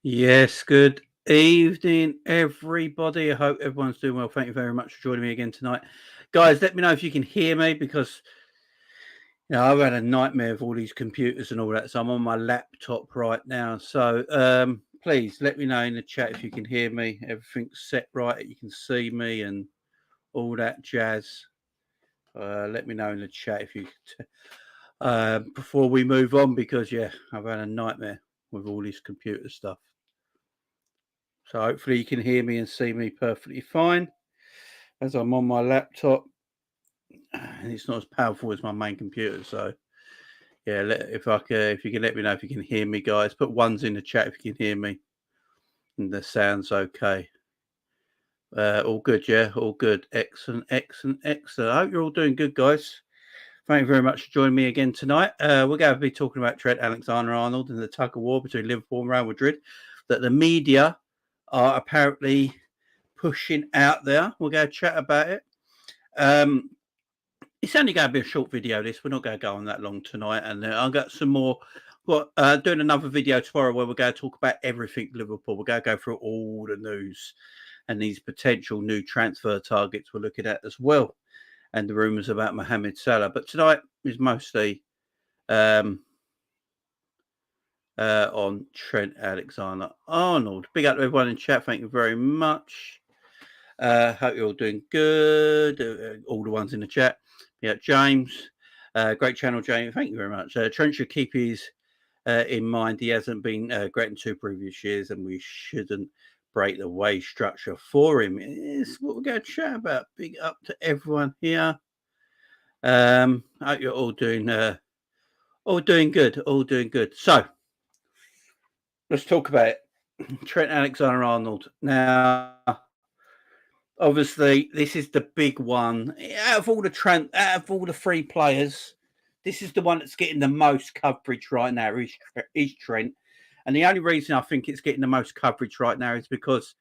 Yes, good evening, everybody. I hope everyone's doing well. Thank you very much for joining me again tonight. Guys, let me know if you can hear me because I've had a nightmare of all these computers and all that. So I'm on my laptop right now. So please let me know in the chat if you can hear me. Everything's set right. You can see me and all that jazz. Let me know in the chat if you before we move on because I've had a nightmare with all this computer stuff. So hopefully you can hear me and see me perfectly fine as I'm on my laptop. And it's not as powerful as my main computer. So if you can let me know if you can hear me, guys. Put ones in the chat if you can hear me. And the sound's okay. All good, yeah? All good. Excellent, excellent, excellent. I hope you're all doing good, guys. Thank you very much for joining me again tonight. We're going to be talking about Trent Alexander-Arnold and the tug of war between Liverpool and Real Madrid that the media are apparently pushing out there. We're going to chat about it. It's only going to be a short video, this. We're not going to go on that long tonight. And I've got some more. Doing another video tomorrow where we're going to talk about everything Liverpool. We're going to go through all the news and these potential new transfer targets we're looking at as well. And the rumours about Mohamed Salah. But tonight is mostly on Trent Alexander-Arnold. Big up to everyone in chat. Thank you very much. Hope you're all doing good. All the ones in the chat. Yeah, James. Great channel, James. Thank you very much. Trent should keep his in mind. He hasn't been great in 2 previous years, and we shouldn't break the wage structure for him. It's what we're going to chat about. Big up to everyone here. I hope you're all doing good. All doing good. So let's talk about it. Trent Alexander-Arnold. Now, obviously, this is the big one. Out of all the 3 players, this is the one that's getting the most coverage right now. Is Trent, and the only reason I think it's getting the most coverage right now is because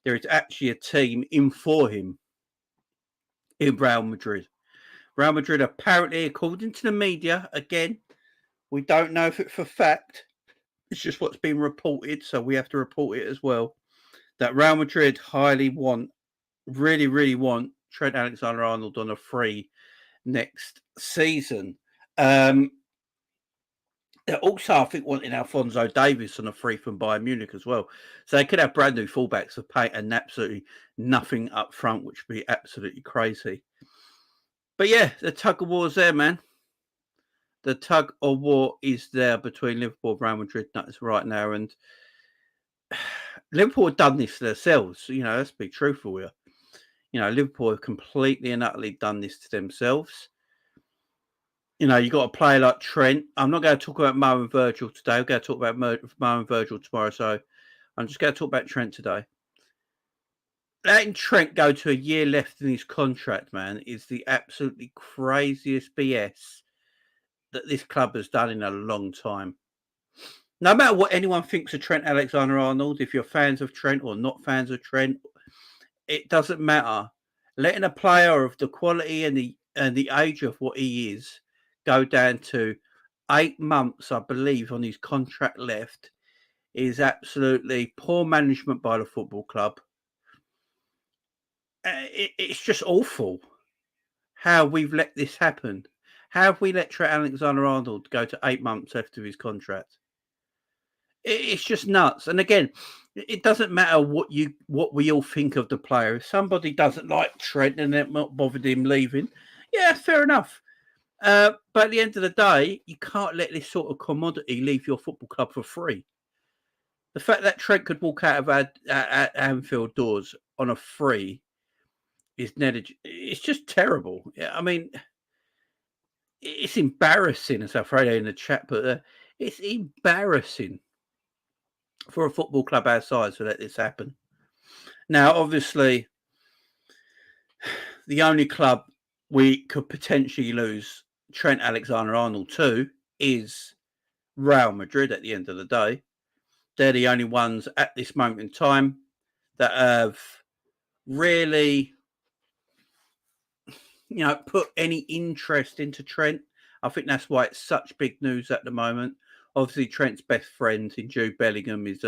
there is actually a team in for him in Real Madrid. Real Madrid, apparently, according to the media, again, we don't know if it's for fact. It's just what's been reported, so we have to report it as well. That Real Madrid really want Trent Alexander-Arnold on a free next season. They're also, I think, wanting Alphonso Davies on a free from Bayern Munich as well. So they could have brand new fullbacks for pay and absolutely nothing up front, which would be absolutely crazy. But yeah, the tug of war is there, man. The tug of war is there between Liverpool and Real Madrid right now. And Liverpool have done this themselves. Let's be truthful here. Liverpool have completely and utterly done this to themselves. You got a player like Trent. I'm not going to talk about Mo and Virgil today. We're going to talk about Mo and Virgil tomorrow. So I'm just going to talk about Trent today. Letting Trent go to a year left in his contract, man, is the absolutely craziest BS that this club has done in a long time. No matter what anyone thinks of Trent Alexander-Arnold, if you're fans of Trent or not fans of Trent, it doesn't matter. Letting a player of the quality and the age of what he is go down to 8 months, I believe, on his contract left is absolutely poor management by the football club. It's just awful how we've let this happen. How have we let Trent Alexander-Arnold go to 8 months left of his contract? It's just nuts. And again, it doesn't matter what we all think of the player. If somebody doesn't like Trent and they're not bothered him leaving, yeah, fair enough. But at the end of the day, you can't let this sort of commodity leave your football club for free. The fact that Trent could walk out of Anfield doors on a free it's just terrible. I mean, it's embarrassing, as I've read in the chat, but it's embarrassing for a football club our size to let this happen. Now, obviously, the only club we could potentially lose Trent Alexander-Arnold to is Real Madrid at the end of the day. They're the only ones at this moment in time that have really, put any interest into Trent. I think that's why it's such big news at the moment. Obviously, Trent's best friend in Jude Bellingham is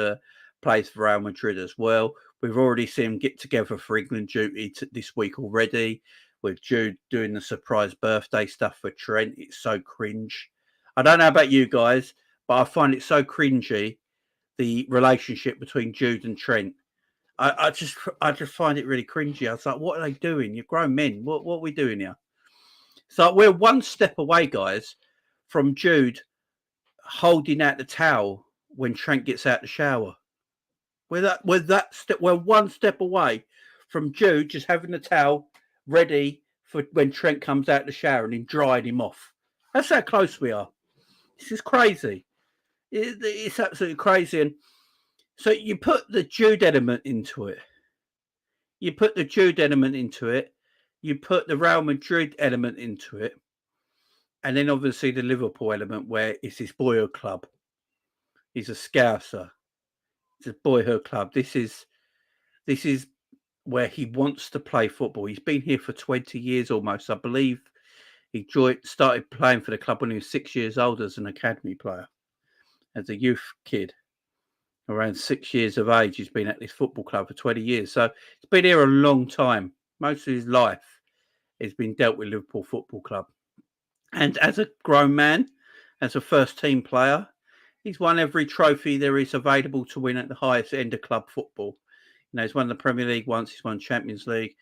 plays for Real Madrid as well. We've already seen him get together for England duty this week already, with Jude doing the surprise birthday stuff for Trent. It's so cringe. I don't know about you guys, but I find it so cringy, the relationship between Jude and Trent. I just find it really cringy. I was like, what are they doing? You're grown men. What are we doing here? So we're one step away, guys, from Jude holding out the towel when Trent gets out the shower. We're one step away from Jude just having the towel ready for when Trent comes out the shower and him drying him off. That's how close we are. This is crazy. It's absolutely crazy. And so you put the Jude element into it. You put the Jude element into it. You put the Real Madrid element into it. And then obviously the Liverpool element where it's his boyhood club. He's a Scouser. It's a boyhood club. This is where he wants to play football. He's been here for 20 years almost. I believe he started playing for the club when he was 6 years old as an academy player, as a youth kid. Around 6 years of age, he's been at this football club for 20 years. So he's been here a long time. Most of his life has been dealt with Liverpool Football Club. And as a grown man, as a first team player, he's won every trophy there is available to win at the highest end of club football. You know, he's won the Premier League once, he's won Champions League,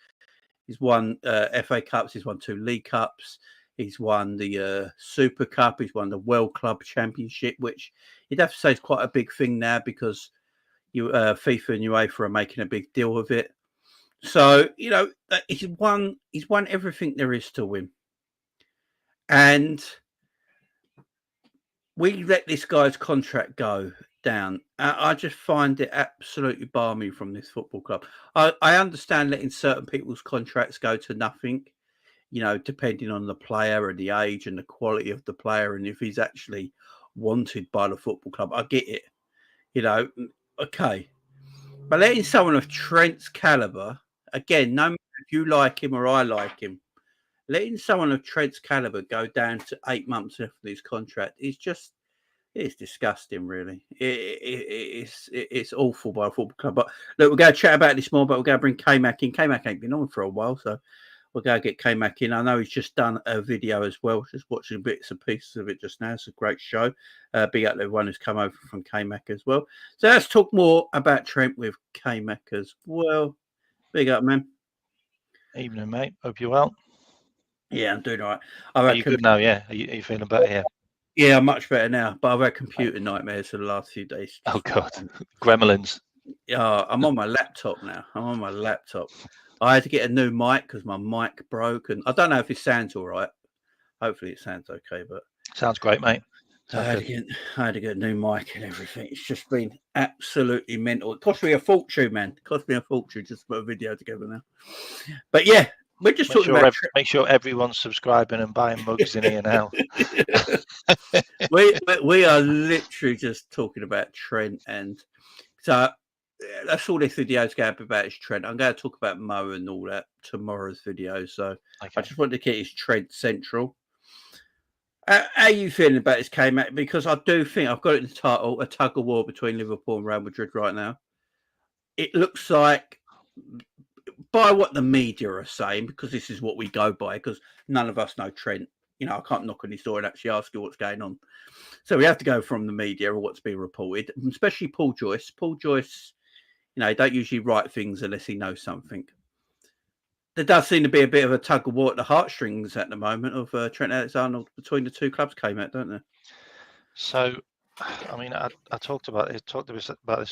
he's won FA Cups, he's won 2 League Cups, he's won the Super Cup, he's won the World Club Championship, which you'd have to say is quite a big thing now because FIFA and UEFA are making a big deal of it. So, you know, he's won everything there is to win. And we let this guy's contract go down. I just find it absolutely balmy from this football club. I understand letting certain people's contracts go to nothing, you know, depending on the player and the age and the quality of the player and if he's actually wanted by the football club. I get it, you know, okay. But letting someone of Trent's caliber, again, no matter if you like him or I like him, letting someone of Trent's caliber go down to 8 months after his contract is just, it's disgusting, really. It's awful by a football club. But look, we're going to chat about this more, but we're going to bring K-Mac in. K-Mac ain't been on for a while, so we're going to get K-Mac in. I know he's just done a video as well, just watching bits and pieces of it just now. It's a great show. Big up to everyone who's come over from K-Mac as well. So let's talk more about Trent with K-Mac as well. Big up, man. Evening, mate. Hope you're well. Yeah, I'm doing all right. Are you good now? Yeah. Are you feeling better? Yeah. Yeah, I'm much better now. But I've had computer nightmares for the last few days. Oh God, gremlins. Yeah, I'm on my laptop now. I had to get a new mic because my mic broke, and I don't know if it sounds all right. Hopefully, it sounds okay. But sounds great, mate. I had to get a new mic and everything. It's just been absolutely mental. It cost me a fortune, man. It cost me a fortune just to put a video together now. But yeah. We're just talking about. Make sure everyone's subscribing and buying mugs in here now. we are literally just talking about Trent, and so that's all this video is going to be about is Trent. I'm going to talk about Mo and all that tomorrow's video. So okay. I just wanted to get his Trent central. How are you feeling about this, K-Mac? Because I do think I've got it in the title: a tug of war between Liverpool and Real Madrid right now. It looks like, by what the media are saying, because this is what we go by, because none of us know Trent. You know, I can't knock on his door and actually ask you what's going on. So we have to go from the media or what's being reported, especially Paul Joyce. Paul Joyce, you know, he don't usually write things unless he knows something. There does seem to be a bit of a tug of war at the heartstrings at the moment of Trent Alexander-Arnold between the two clubs, came out, don't there? So, I mean, I talked about this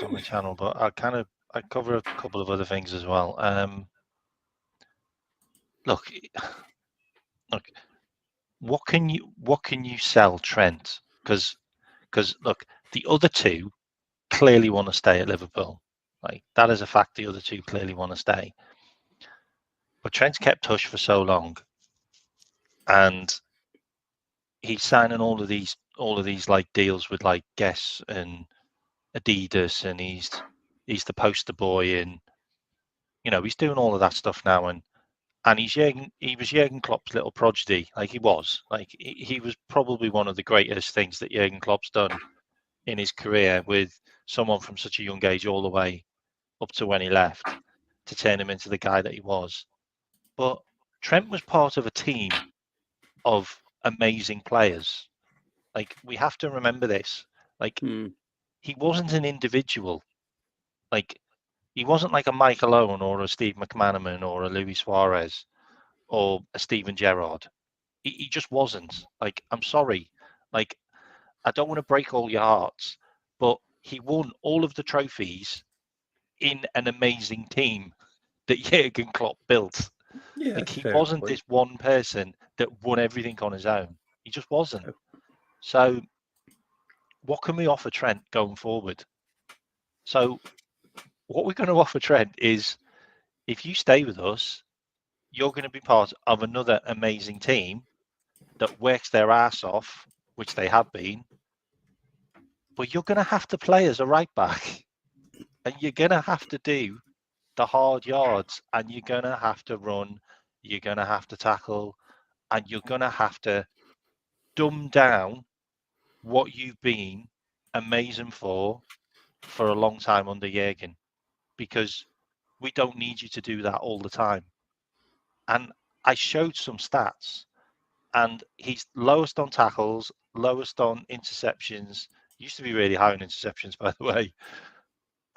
on my channel, but I cover a couple of other things as well. Look, what can you sell Trent? Because look, the other two clearly want to stay at Liverpool. Like, that is a fact. The other two clearly want to stay. But Trent's kept hush for so long, and he's signing all of these like deals with like Guess and Adidas, and he's the poster boy, and you know, he's doing all of that stuff now, and he was Jurgen Klopp's little prodigy. Like, he was probably one of the greatest things that Jurgen Klopp's done in his career with someone from such a young age all the way up to when he left to turn him into the guy that he was. But Trent was part of a team of amazing players. Like, we have to remember this. Like, he wasn't an individual. Like, he wasn't like a Michael Owen or a Steve McManaman or a Luis Suarez or a Steven Gerrard. He just wasn't. Like, I'm sorry. Like, I don't want to break all your hearts, but he won all of the trophies in an amazing team that Jurgen Klopp built. Yeah, like, he wasn't this one person that won everything on his own. He just wasn't. So what can we offer Trent going forward? So what we're going to offer Trent is, if you stay with us, you're going to be part of another amazing team that works their ass off, which they have been, but you're going to have to play as a right back, and you're going to have to do the hard yards, and you're going to have to run, you're going to have to tackle, and you're going to have to dumb down what you've been amazing for a long time under Jurgen, because we don't need you to do that all the time. And I showed some stats, and he's lowest on tackles, lowest on interceptions. Used to be really high on interceptions, by the way.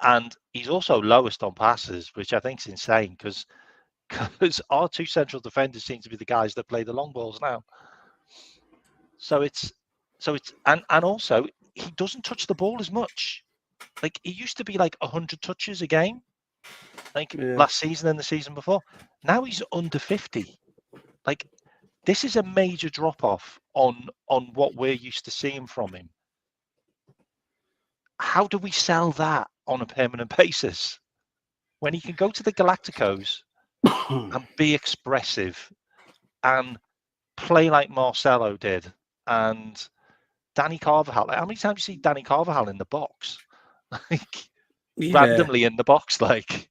And he's also lowest on passes, which I think is insane, because our two central defenders seem to be the guys that play the long balls now. So it's and also he doesn't touch the ball as much. Like, he used to be like 100 touches a game, like last season and the season before. Now he's under 50. Like, this is a major drop off on what we're used to seeing from him. How do we sell that on a permanent basis when he can go to the Galacticos and be expressive and play like Marcelo did and Dani Carvajal? Like, how many times do you see Dani Carvajal in the box? Like, randomly in the box, like,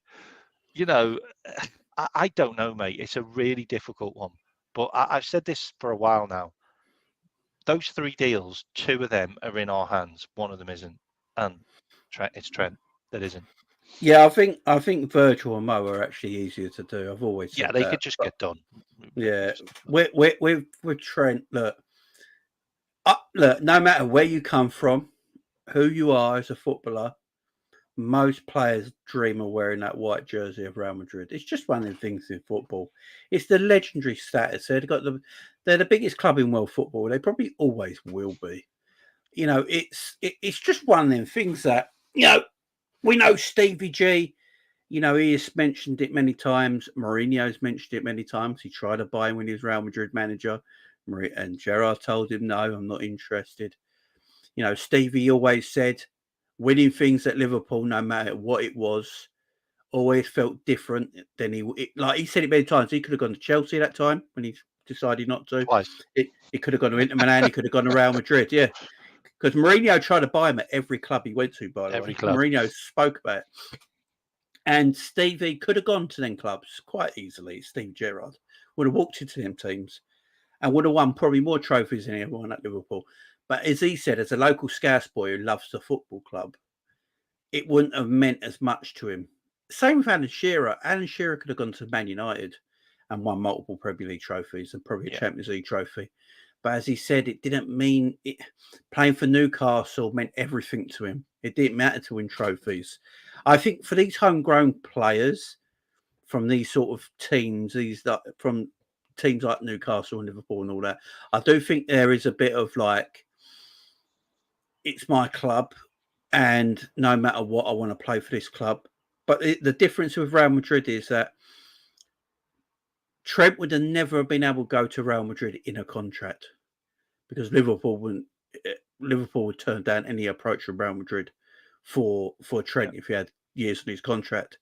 I don't know, mate. It's a really difficult one. But I've said this for a while now. Those 3 deals, 2 of them are in our hands. One of them isn't. And it's Trent that isn't. Yeah, I think Virgil and Mo are actually easier to do. I've always said they could just get done. Yeah, with Trent, look, no matter where you come from, who you are as a footballer, most players dream of wearing that white jersey of Real Madrid. It's just one of the things in football. It's the legendary status. They're the biggest club in world football. They probably always will be. It's just one of them things that, we know Stevie G, he has mentioned it many times. Mourinho's mentioned it many times. He tried to buy him when he was Real Madrid manager. And Gerrard told him, no, I'm not interested. Stevie always said winning things at Liverpool, no matter what it was, always felt different than like he said it many times. He could have gone to Chelsea that time when he decided not to. Twice. He could have gone to Inter Milan. He could have gone to Real Madrid. Yeah. Because Mourinho tried to buy him at every club he went to, by the way. Club. Mourinho spoke about it. And Stevie could have gone to them clubs quite easily. Steve Gerrard would have walked into them teams and would have won probably more trophies than everyone at Liverpool. But as he said, as a local Scouse boy who loves the football club, it wouldn't have meant as much to him. Same with Alan Shearer. Alan Shearer could have gone to Man United and won multiple Premier League trophies and probably a Champions League trophy. But as he said, it didn't mean it. Playing for Newcastle meant everything to him. It didn't matter to win trophies. I think for these homegrown players from these sort of teams, from teams like Newcastle and Liverpool and all that, I do think there is a bit of like, it's my club, and no matter what, I want to play for this club. But the difference with Real Madrid is that Trent would have never been able to go to Real Madrid in a contract, because Liverpool would turn down any approach from Real Madrid for Trent if he had years on his contract.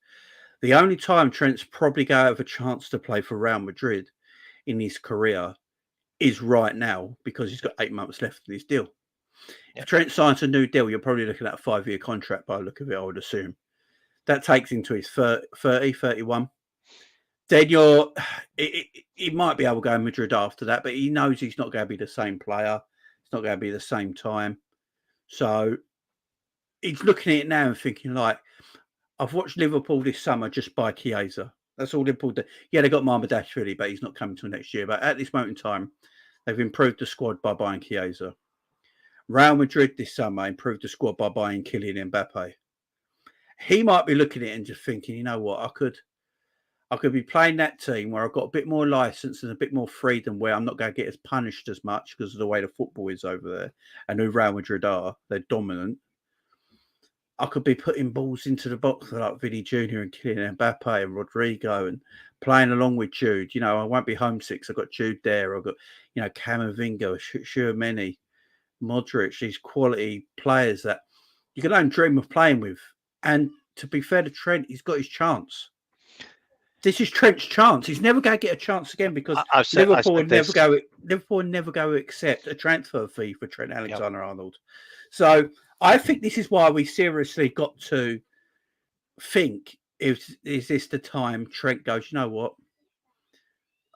The only time Trent's probably going to have a chance to play for Real Madrid in his career is right now, because he's got 8 months left in his deal. Yeah. If Trent signs a new deal, you're probably looking at a 5-year contract by the look of it, I would assume. That takes him to his 30, 31. Then he might be able to go to Madrid after that, but he knows he's not going to be the same player. It's not going to be the same time. So he's looking at it now and thinking like, I've watched Liverpool this summer just by Chiesa. That's all Liverpool do. Yeah, they got Marmadashvili, but he's not coming till next year. But at this moment in time, they've improved the squad by buying Chiesa. Real Madrid this summer improved the squad by buying Kylian Mbappe. He might be looking at it and just thinking, you know what, I could be playing that team where I've got a bit more license and a bit more freedom, where I'm not going to get as punished as much because of the way the football is over there and who Real Madrid are. They're dominant. I could be putting balls into the box like Vinny Jr. and Kylian Mbappe and Rodrigo and playing along with Jude. You know, I won't be homesick. I've got Jude there. I've got, you know, Camavinga, Tchouaméni, Modric, these quality players that you can only dream of playing with. And to be fair to Trent, he's got his chance. This is Trent's chance. He's never going to get a chance again because Liverpool would never go accept a transfer fee for Trent Alexander-Arnold. So I think this is why we seriously got to think: is this the time Trent goes, you know what?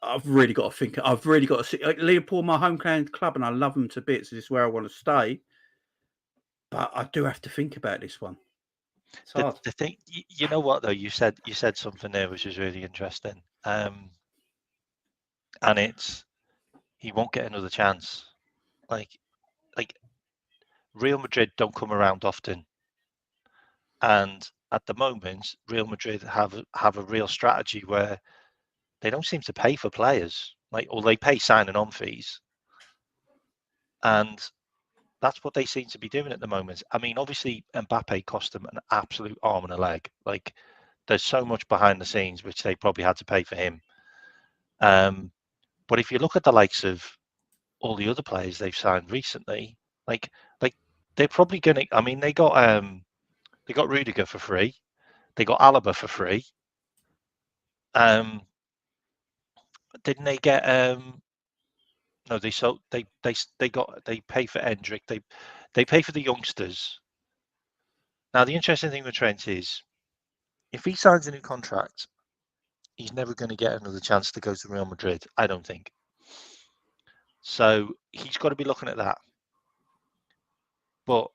I've really got to think. I've really got to see Liverpool, my home club, and I love them to bits. This is where I want to stay. But I do have to think about this one. It's hard. The thing, you know what though, you said something there which is really interesting, and it's he won't get another chance. Like Real Madrid don't come around often, and at the moment, Real Madrid have a real strategy where they don't seem to pay for players, or they pay signing on fees, and that's what they seem to be doing at the moment. I mean, obviously, Mbappe cost them an absolute arm and a leg. Like, there's so much behind the scenes which they probably had to pay for him. But if you look at the likes of all the other players they've signed recently, like they're probably gonna. I mean, they got Rudiger for free, they got Alaba for free. Didn't they get? No, they pay for Endrick. They pay for the youngsters. Now, the interesting thing with Trent is, if he signs a new contract, he's never going to get another chance to go to Real Madrid, I don't think. So he's got to be looking at that. But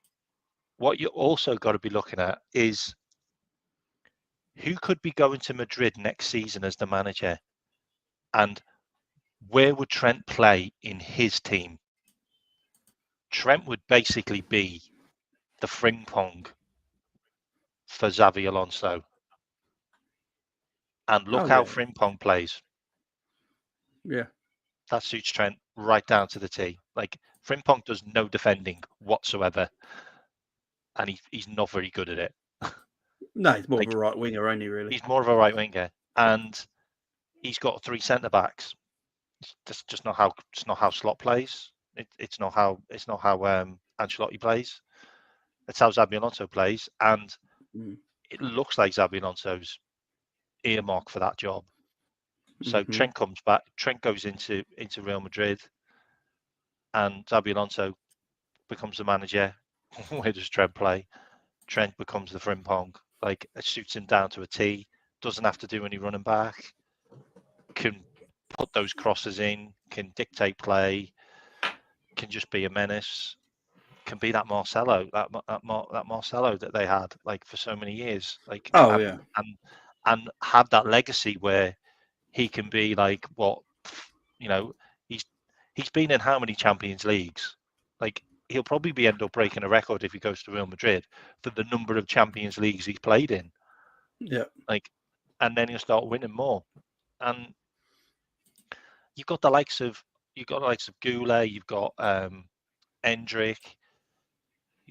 what you also got to be looking at is who could be going to Madrid next season as the manager, and where would Trent play in his team? Trent would basically be the Frimpong for Xavi Alonso. And look how Frimpong plays. Yeah. That suits Trent right down to the T. Like, Frimpong does no defending whatsoever, and he's not very good at it. No, he's more of a right winger, only really. He's more of a right winger, and he's got 3 centre backs. It's just not how Slot plays. It's not how Ancelotti plays. It's how Xabi Alonso plays, and it looks like Xabi Alonso's earmarked for that job. So Trent comes back. Trent goes into Real Madrid, and Xabi Alonso becomes the manager. Where does Trent play? Trent becomes the Frimpong. Like, it suits him down to a T. Doesn't have to do any running back. Can put those crosses in. Can dictate play. Can just be a menace. Can be that Marcelo, that Marcelo that they had for so many years. And have that legacy where he can be he's been in how many Champions Leagues? He'll probably end up breaking a record if he goes to Real Madrid for the number of Champions Leagues he's played in. Yeah. And then he'll start winning more. And you've got the likes of Goulet, you've got Endrick,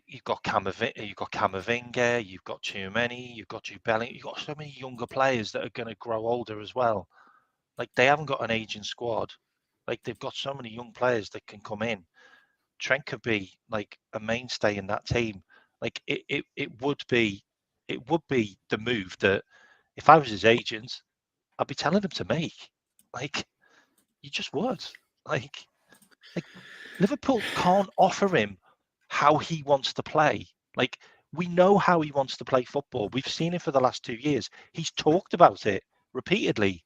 you've got Camavinga, you've got Tchouaméni, you've got Jude Bellingham, you've got so many younger players that are going to grow older as well. They haven't got an aging squad. They've got so many young players that can come in. Trent could be a mainstay in that team. It would be the move that if I was his agent, I'd be telling him to make. You just would. Liverpool can't offer him how he wants to play. We know how he wants to play football. We've seen it for the last 2 years. He's talked about it repeatedly.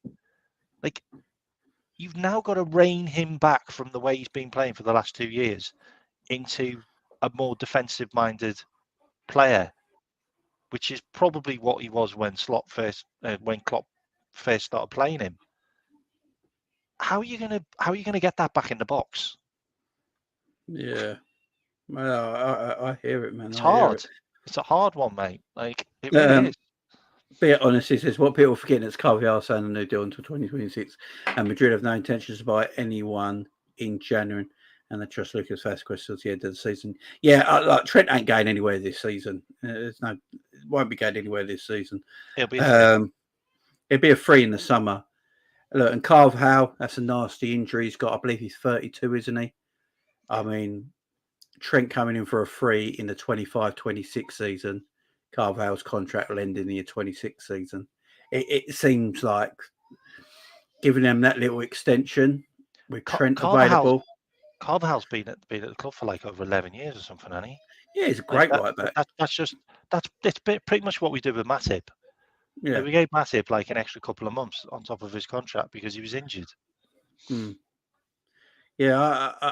You've now got to rein him back from the way he's been playing for the last 2 years into a more defensive-minded player, which is probably what he was when Klopp first started playing him. How are you gonna get that back in the box? Yeah, well, I hear it, man. It's I hear hard. it. It's a hard one, mate. Like it really is. Be honest, this is what people forget. It's Carvajal signed a new deal until 2026, and Madrid have no intentions to buy anyone in January, and they trust Lucas Vazquez till the end of the season. Yeah, like Trent ain't going anywhere this season. Won't be going anywhere this season. It'll be a free. It'll be a free in the summer. Look, and Carvajal, that's a nasty injury he's got. I believe he's 32, isn't he? I mean, Trent coming in for a free in the 25-26 season. Carvajal's contract will end in the year 26 season. It seems like giving them that little extension with Trent available. Carvajal's been at the club for like over 11 years or something, hasn't he? Yeah, he's a great right back. It's pretty much what we do with Matip. Yeah, we gave Matip like an extra couple of months on top of his contract because he was injured. Yeah,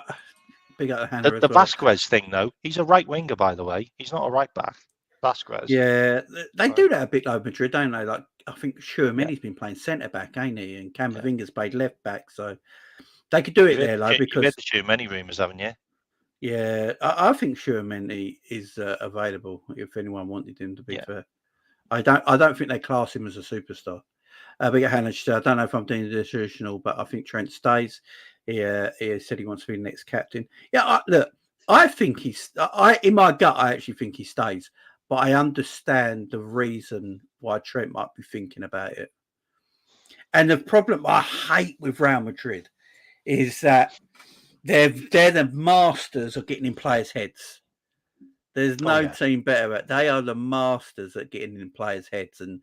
big up the hand. The Vazquez thing, though, he's a right winger, by the way. He's not a right back. Vazquez. Yeah, they do that a bit like Madrid, don't they? Like I think Tchouameni's been playing centre back, ain't he? And Camavinga's played left back, so they could do it there, though. Because you've had the Tchouameni rumours, haven't you? Yeah, I think Tchouameni is available if anyone wanted him to be fair. I don't think they class him as a superstar. But Hannah, I don't know if I'm doing the traditional, but I think Trent stays. He said he wants to be the next captain. Yeah, look, I think in my gut, I actually think he stays. But I understand the reason why Trent might be thinking about it. And the problem I hate with Real Madrid is that they're the masters of getting in players' heads. There's no team better at. They are the masters at getting in players' heads and,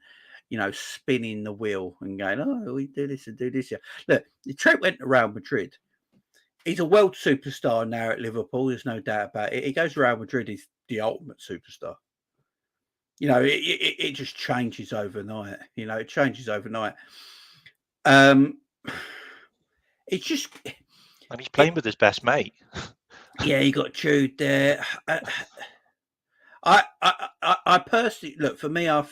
spinning the wheel and going, oh, we do this and do this. Yeah. Look, Trent went to Real Madrid. He's a world superstar now at Liverpool. There's no doubt about it. He goes to Real Madrid. He's the ultimate superstar. It just changes overnight. It changes overnight. It's just. And he's playing with his best mate. Yeah, he got Jude there. I personally look for me. I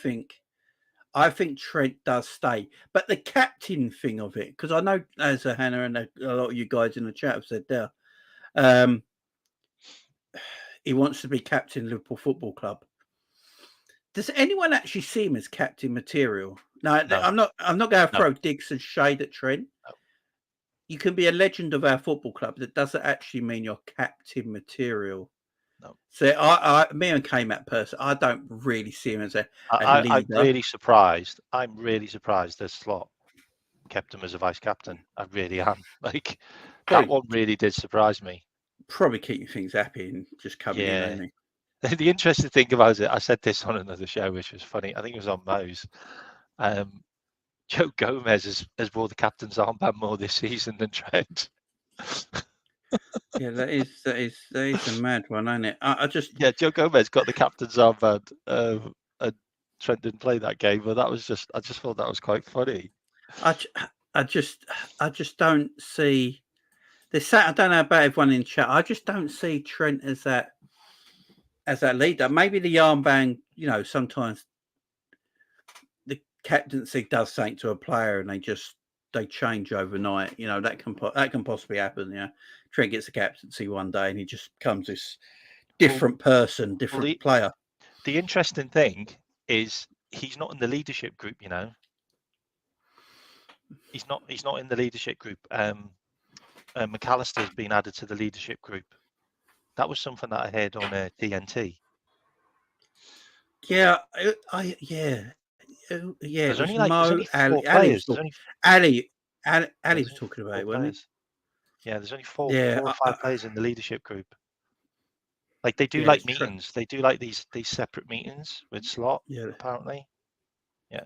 think Trent does stay, but the captain thing of it, because I know as Hannah and a lot of you guys in the chat have said there, he wants to be captain of Liverpool Football Club. Does anyone actually see him as captain material? No. I'm not going to throw digs and shade at Trent. No. You can be a legend of our football club. That doesn't actually mean you're captain material. No. So me and K-Mac person, I don't really see him as a leader. I'm really surprised. That Slot kept him as a vice captain. I really am. Like that one really did surprise me. Probably keeping things happy and just coming in, ain't he? The interesting thing about it, I said this on another show, which was funny. I think it was on Mo's. Joe Gomez has wore the captain's armband more this season than Trent. Yeah, that is a mad one, ain't it? Joe Gomez got the captain's armband, and Trent didn't play that game, but I just thought that was quite funny. I just don't see this. I don't know about everyone in chat. I just don't see Trent as that leader. Maybe the armband, sometimes the captaincy does something to a player, and they change overnight. That can possibly happen. Yeah, Trent gets the captaincy one day, and he just becomes this different person, different player. The interesting thing is he's not in the leadership group. He's not in the leadership group. McAllister's been added to the leadership group. That was something that I heard on TNT. Yeah, There's only Mo, Ali was talking about it, wasn't he? Yeah, there's only four or five players in the leadership group. Like they do meetings. They do like these separate meetings with Slot. Yeah, apparently. Yeah.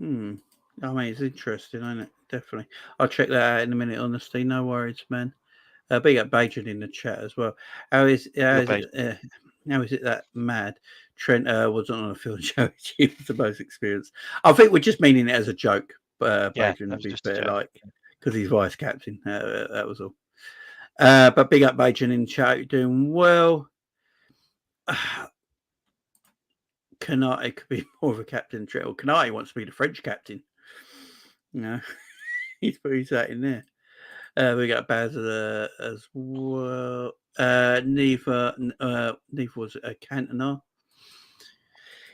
I mean, it's interesting, isn't it? Definitely. I'll check that out in a minute. Honestly, no worries, man. Big up Bajan in the chat as well. How is it that mad? Trent wasn't on a field show. He was the most experienced. I think we're just meaning it as a joke. Bajan would be better, like because he's vice captain. That was all. But big up Bajan in the chat. You're doing well. Canate could be more of a captain. Or Canate wants to be the French captain. You know, he's put that in there. We got Baz as well. Neither was a Cantona.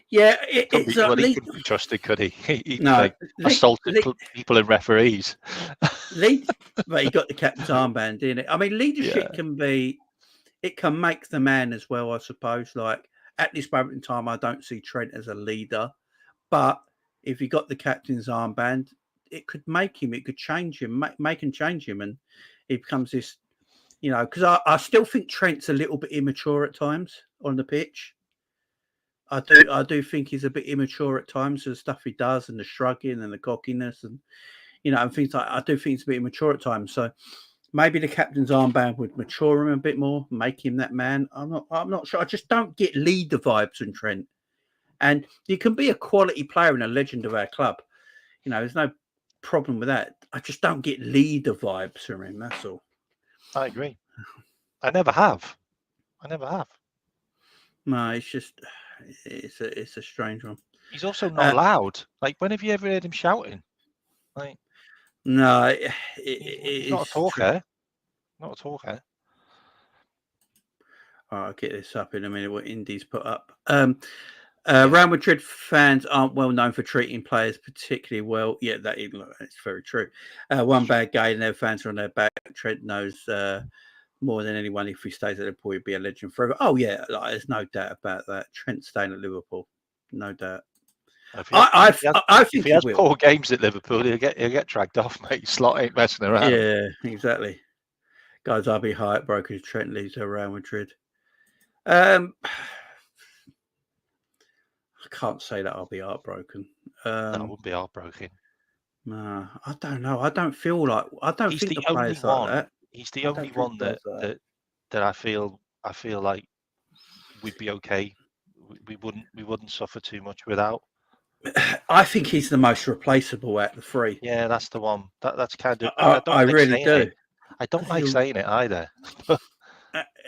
Yeah, it's well, he couldn't be trusted, could he? He no assaulted people and referees. But he got the captain's armband, didn't it? I mean, leadership can make the man as well, I suppose. Like at this moment in time, I don't see Trent as a leader, but if he got the captain's armband, it could make him. It could change him, make and change him, and he becomes this. You know, because I still think Trent's a little bit immature at times on the pitch. I do think he's a bit immature at times, the stuff he does and the shrugging and the cockiness and and things like I do think he's a bit immature at times. So maybe the captain's armband would mature him a bit more, make him that man. I'm not sure. I just don't get leader vibes in Trent. And you can be a quality player and a legend of our club. There's no problem with that. I just don't get leader vibes from him. That's all. I agree. I never have. No, it's just it's a strange one. He's also not loud. Like, when have you ever heard him shouting? Like, no, he's not a talker. Not a talker. I'll get this up in a minute. What Indy's put up. Real Madrid fans aren't well known for treating players particularly well. Yeah, that's very true. One bad game and their fans are on their back. Trent knows more than anyone. If he stays at Liverpool, he'd be a legend forever. Oh yeah, there's no doubt about that. Trent staying at Liverpool, no doubt. I think if he has poor games at Liverpool, he'll get dragged off, mate. Slot ain't messing around. Yeah, exactly. Guys, I'll be heartbroken if Trent leaves Real Madrid. I can't say that I'll be heartbroken. No, I wouldn't be heartbroken. No, I don't know. I don't think the players like that. He's the only one that I feel like we'd be okay. We wouldn't suffer too much without. I think he's the most replaceable out of the three. Yeah, that's the one. That's kind of. I really do. I don't like saying it either.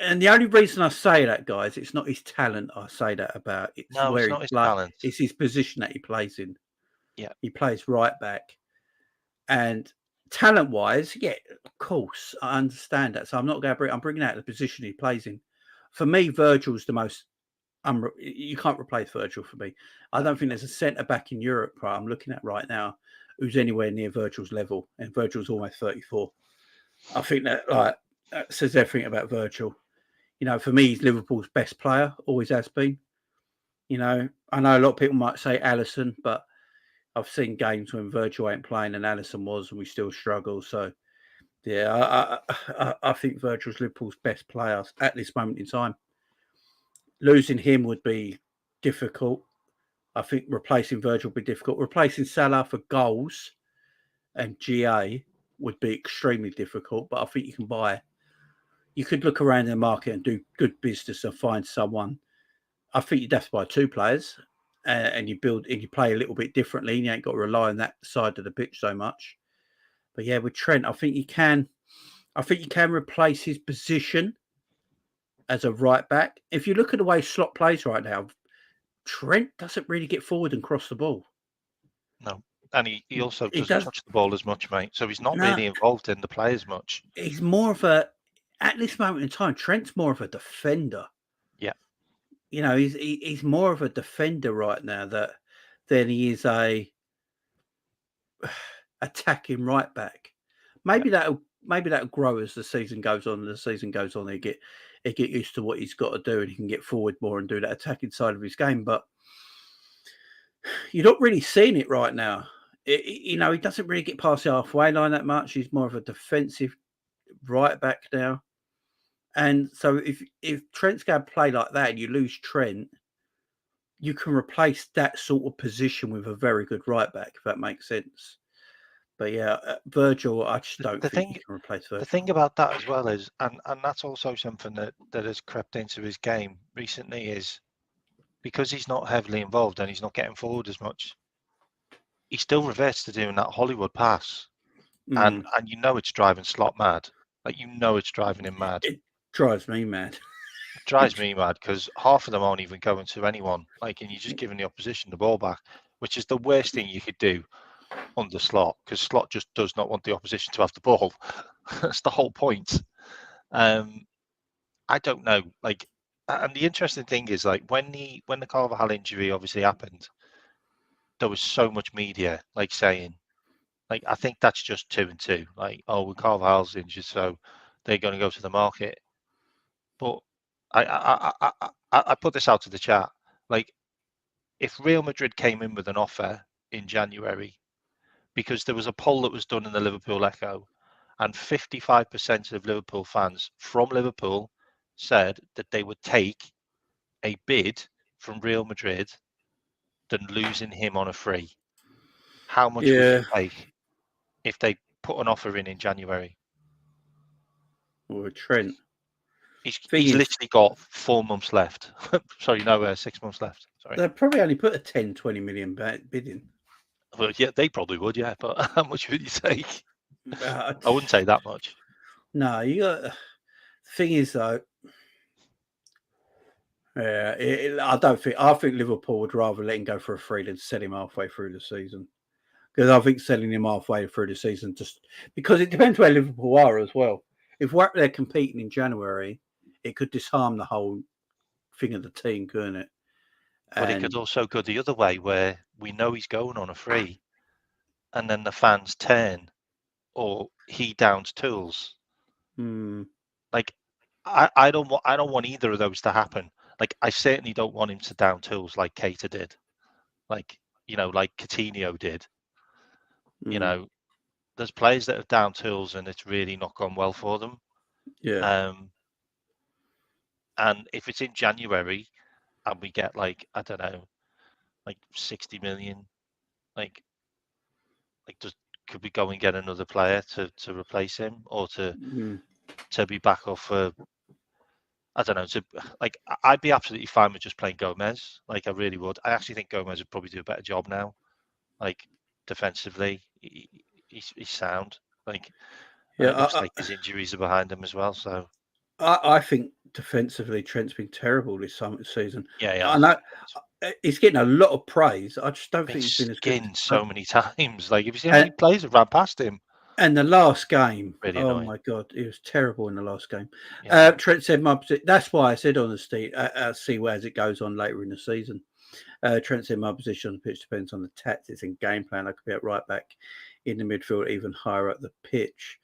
And the only reason I say that, guys, it's not his talent. I say that about. It's not his talent. It's his position that he plays in. Yeah, he plays right back, and talent-wise, yeah, of course, I understand that. So I'm not going to bring. I'm bringing out the position he plays in. For me, Virgil's the most. You can't replace Virgil for me. I don't think there's a centre back in Europe. Right, I'm looking at right now who's anywhere near Virgil's level, and Virgil's almost 34. I think that says everything about Virgil. For me, he's Liverpool's best player, always has been. I know a lot of people might say Alisson, but I've seen games when Virgil ain't playing and Alisson was, and we still struggle. So, yeah, I think Virgil's Liverpool's best player at this moment in time. Losing him would be difficult. I think replacing Virgil would be difficult. Replacing Salah for goals and GA would be extremely difficult, but I think you could look around the market and do good business and find someone. I think you'd have to buy two players and you play a little bit differently. And you ain't got to rely on that side of the pitch so much. But yeah, with Trent, I think you can replace his position as a right back. If you look at the way Slot plays right now, Trent doesn't really get forward and cross the ball. No. And he also doesn't touch the ball as much, mate. So he's not really involved in the play as much. He's more of at this moment in time, Trent's more of a defender. Yeah. He's more of a defender right now than he is a attacking right back. Maybe that'll grow as the season goes on. He get used to what he's got to do, and he can get forward more and do that attacking side of his game. But you're not really seeing it right now. He doesn't really get past the halfway line that much. He's more of a defensive right back now. And so if Trent's going to play like that and you lose Trent, you can replace that sort of position with a very good right back, if that makes sense. But yeah, Virgil, I just don't think you can replace Virgil. The thing about that as well is, and that's also something that has crept into his game recently, is because he's not heavily involved and he's not getting forward as much, he still reverts to doing that Hollywood pass. And it's driving Slot mad. Like, it's driving him mad. It drives me mad. drives me mad because half of them aren't even going to anyone. Like, and you're just giving the opposition the ball back, which is the worst thing you could do under Slot, because Slot just does not want the opposition to have the ball. That's the whole point. I don't know. Like, and the interesting thing is, like, when the Carvajal injury obviously happened, there was so much media like saying, like, I think that's just 2 and 2. Like, oh, well, Carvajal's injured, so they're going to go to the market. But I put this out to the chat. Like, if Real Madrid came in with an offer in January, because there was a poll that was done in the Liverpool Echo, and 55% of Liverpool fans from Liverpool said that they would take a bid from Real Madrid than losing him on a free. How much would you take if they put an offer in January? Or Trent. He's literally got 4 months left. Sorry, no, 6 months left. Sorry. They'll probably only put a 10, 20 million bid in. Well, yeah, they probably would, yeah. But how much would you take? I wouldn't say that much. No, you got. The thing is, though, I don't think. I think Liverpool would rather let him go for a free than sell him halfway through the season. Because I think selling him halfway through the season, just because it depends where Liverpool are as well. If they're competing in January, it could disarm the whole thing of the team, couldn't it? But it could also go the other way, where we know he's going on a free, and then the fans turn, or he downs tools. Like, I don't want either of those to happen. Like, I certainly don't want him to down tools like Keita did, like, you know, like Coutinho did. You know, there's players that have down tools and it's really not gone well for them. Yeah. And if it's in January and we get, like, I don't know, like 60 million, like could we go and get another player to replace him, or to be back off for, I don't know, like, I'd be absolutely fine with just playing Gomez. Like, I really would. I actually think Gomez would probably do a better job now. Like, defensively, he's sound. Like, and it looks like his injuries are behind him as well. So I think defensively, Trent's been terrible this season. Yeah. I know he's getting a lot of praise. I just don't think he's been as good. So many times. Like, if you see how many players have ran past him. And the last game, really oh annoying. My God, it was terrible in the last game. Yeah. Trent said, that's why I said on the street, see where as it goes on later in the season. Trent said, my position on the pitch depends on the tactics and game plan. I could be at right back in the midfield, even higher up the pitch.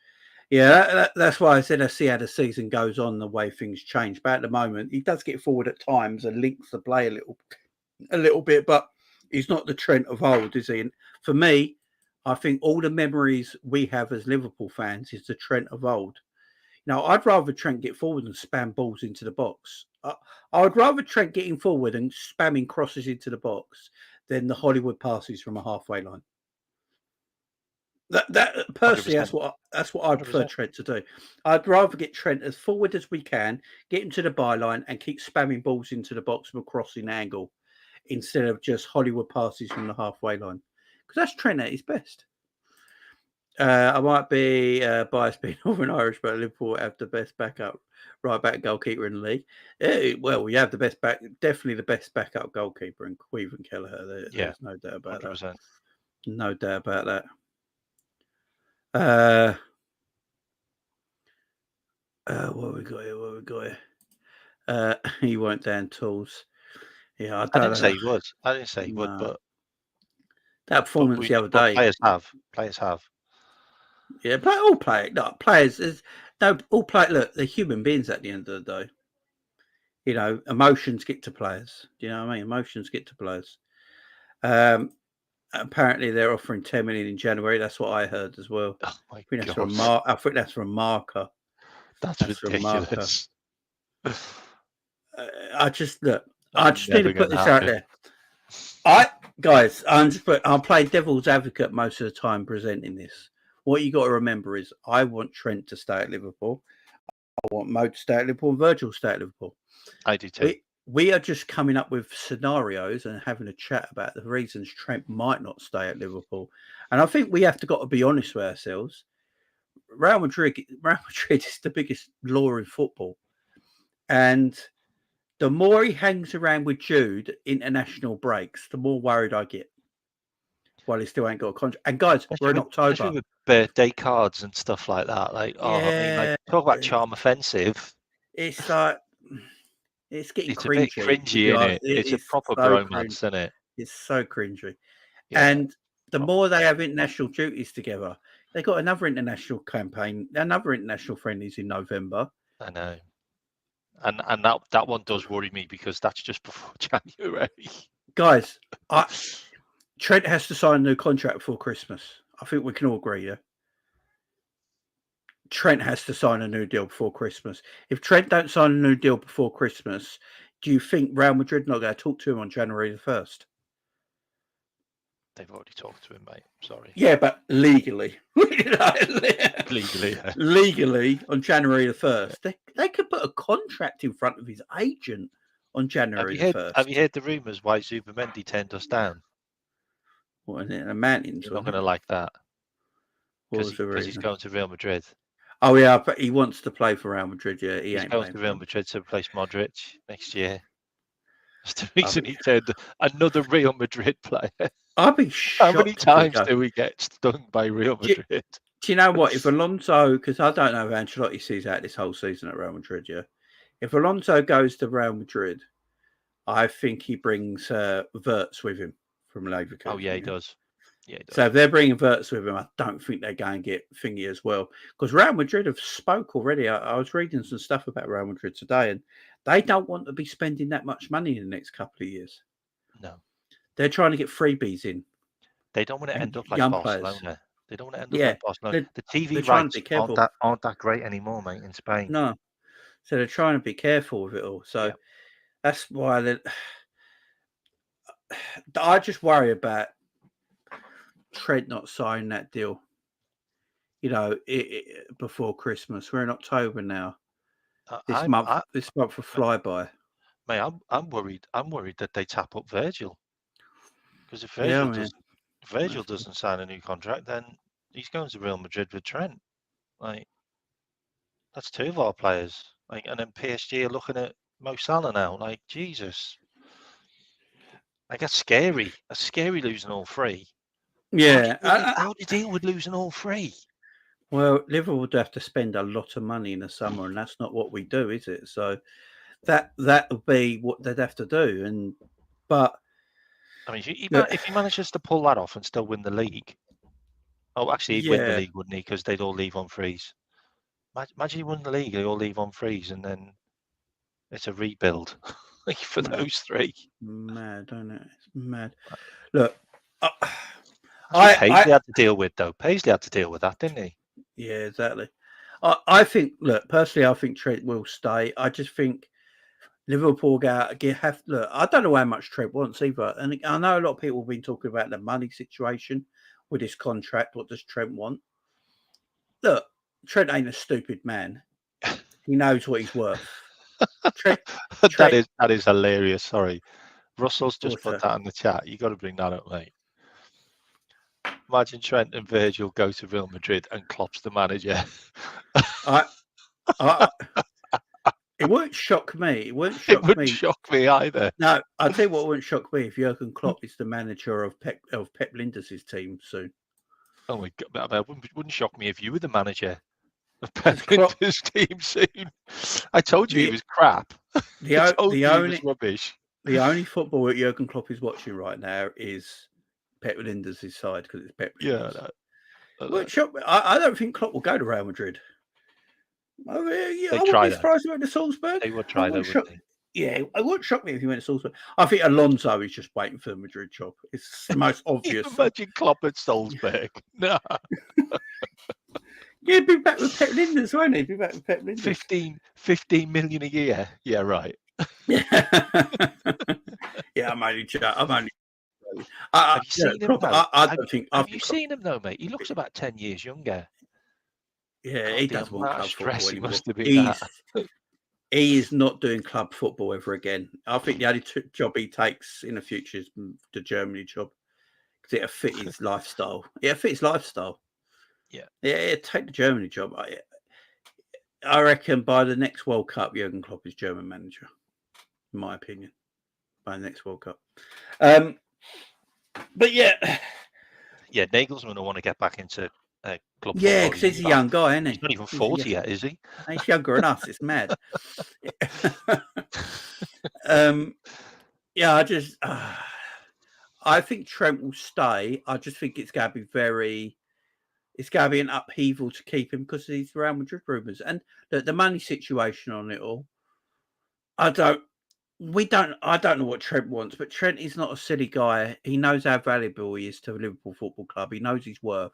Yeah, that's why I said I see how the season goes on, the way things change. But at the moment, he does get forward at times and links the play a little bit, but he's not the Trent of old, is he? And for me, I think all the memories we have as Liverpool fans is the Trent of old. Now, I'd rather Trent get forward and spam balls into the box. I would rather Trent getting forward and spamming crosses into the box than the Hollywood passes from a halfway line. That personally, 100%. That's what I prefer 100%. Trent to do. I'd rather get Trent as forward as we can, get him to the byline, and keep spamming balls into the box from a crossing angle, instead of just Hollywood passes from the halfway line. Because that's Trent at his best. I might be biased being Northern Irish, but Liverpool have the best backup right back goalkeeper in the league. Well, we have the best definitely the best backup goalkeeper in Queeve and Kelleher. There's no doubt about 100%. That. No doubt about that. What we got here? He won't down tools. Yeah, I didn't say he would. But that performance the other day. Players have. Yeah, players. Look, they're human beings at the end of the day. You know, emotions get to players. Do you know what I mean? Emotions get to players. Apparently, they're offering 10 million in January. That's what I heard as well. Oh my I think God. I think that's from Marker. That's ridiculous. I just need to put this out there. I'll play devil's advocate most of the time presenting this. What you got to remember is I want Trent to stay at Liverpool. I want Mo to stay at Liverpool and Virgil to stay at Liverpool. I do too. We are just coming up with scenarios and having a chat about the reasons Trent might not stay at Liverpool. And I think we have got to be honest with ourselves. Real Madrid is the biggest law in football. And the more he hangs around with Jude international breaks, the more worried I get. While he still ain't got a contract. And guys, we're in Especially October. with birthday cards and stuff like that. Like, I mean, like, talk about charm offensive. It's like it's getting It's a bit cringy. cringy, isn't it? It's a proper so bromance, cringy. isn't it? It's so cringy. Yeah. And the more they have international duties together, they got another international campaign, another international friendlies in November. I know. And that one does worry me because that's just before January. Guys, Trent has to sign a new contract before Christmas. I think we can all agree, yeah? Trent has to sign a new deal before Christmas. If Trent don't sign a new deal before Christmas, do you think Real Madrid not going to talk to him on January the 1st? They've already talked to him, mate. Sorry. Yeah, but legally. Legally, yeah. Legally, on January the 1st. They could put a contract in front of his agent on January the 1st. Have you heard the rumours why Zubamendi turned us down? What, in the mountains? You're not going to like that. Because he's going to Real Madrid. Oh, yeah, but he wants to play for Real Madrid, yeah. He's going to Real Madrid to replace Modric next year. That's the reason he turned another Real Madrid player. I'd be shocked. How many times do we get stung by Real Madrid? Do you know what? If Alonso, because I don't know if Ancelotti sees out this whole season at Real Madrid, yeah. If Alonso goes to Real Madrid, I think he brings Wirtz with him from Leverkusen. Oh, yeah, he does. Yeah, he does. So if they're bringing Wirtz with him, I don't think they're going to get Thingy as well. Because Real Madrid have spoke already. I was reading some stuff about Real Madrid today, and they don't want to be spending that much money in the next couple of years. No. They're trying to get freebies in. They don't want to end up like Barcelona. They don't want to end up like Barcelona. The TV rights aren't that great anymore, mate, in Spain. No. So they're trying to be careful with it all. So that's why I just worry about Trent not signing that deal. You know, before Christmas. We're in October now. This month will fly by. Mate, I'm worried. I'm worried that they tap up Virgil. Because if Virgil doesn't sign a new contract, then he's going to Real Madrid with Trent. Like, that's two of our players. Like, and then PSG are looking at Mo Salah now. Like, Jesus. Like, that's scary. That's scary losing all three. Yeah. How do you deal with losing all three? Well, Liverpool would have to spend a lot of money in the summer, and that's not what we do, is it? So that would be what they'd have to do. But I mean, if he manages to pull that off and still win the league, actually, he'd win the league, wouldn't he? Because they'd all leave on frees. Imagine he won the league, they all leave on frees, and then it's a rebuild for those three. Mad, don't it? It's mad. Look, Paisley had to deal with, though. Paisley had to deal with that, didn't he? Yeah, exactly. I think, look, personally, I think Trent will stay. I just think Liverpool look, I don't know how much Trent wants either. And I know a lot of people have been talking about the money situation with his contract. What does Trent want? Look, Trent ain't a stupid man. He knows what he's worth. Trent, that is hilarious. Sorry. Russell's just put that in the chat. You got to bring that up, mate. Imagine Trent and Virgil go to Real Madrid and Klopp's the manager. It wouldn't shock me. It wouldn't shock me either. No, I'll tell you what wouldn't shock me if Jurgen Klopp is the manager of Pep Linders' team soon. Oh my God, it wouldn't shock me if you were the manager of Pep Linders' team soon. I told you he was crap. He was rubbish. The only football that Jurgen Klopp is watching right now is Pep Linders' side because it's Pep Linders. I don't think Klopp will go to Real Madrid. I wouldn't be surprised if he went to Salzburg. They would try, though, wouldn't they? Yeah, it wouldn't shock me if he went to Salzburg. I think Alonso is just waiting for the Madrid job. It's the most obvious. Imagine Klopp at Salzburg. No. He'd be back with Pep Linders, won't he? Be back with Pep Linders. 15 million a year. Yeah, right. Yeah, I'm only joking. Have you seen him? Have you seen him though, mate? He looks about 10 years younger. Yeah, he doesn't want club football. He must have been he is not doing club football ever again. I think the only job he takes in the future is the Germany job because it'll fit his lifestyle. Yeah, fit his lifestyle. Yeah, take the Germany job. I reckon by the next World Cup, Jurgen Klopp is German manager. in my opinion, by the next World Cup. But yeah, Nagelsmann will want to get back into club yeah, football. because he's a young guy, isn't he? He's not even 40 yet, is he? He's younger than us. It's mad. Yeah, I think Trent will stay. I just think it's going to be it's going to be an upheaval to keep him because of these Real Madrid rumours and the money situation on it all. I don't know what Trent wants, but Trent is not a silly guy. He knows how valuable he is to the Liverpool Football Club. He knows his worth.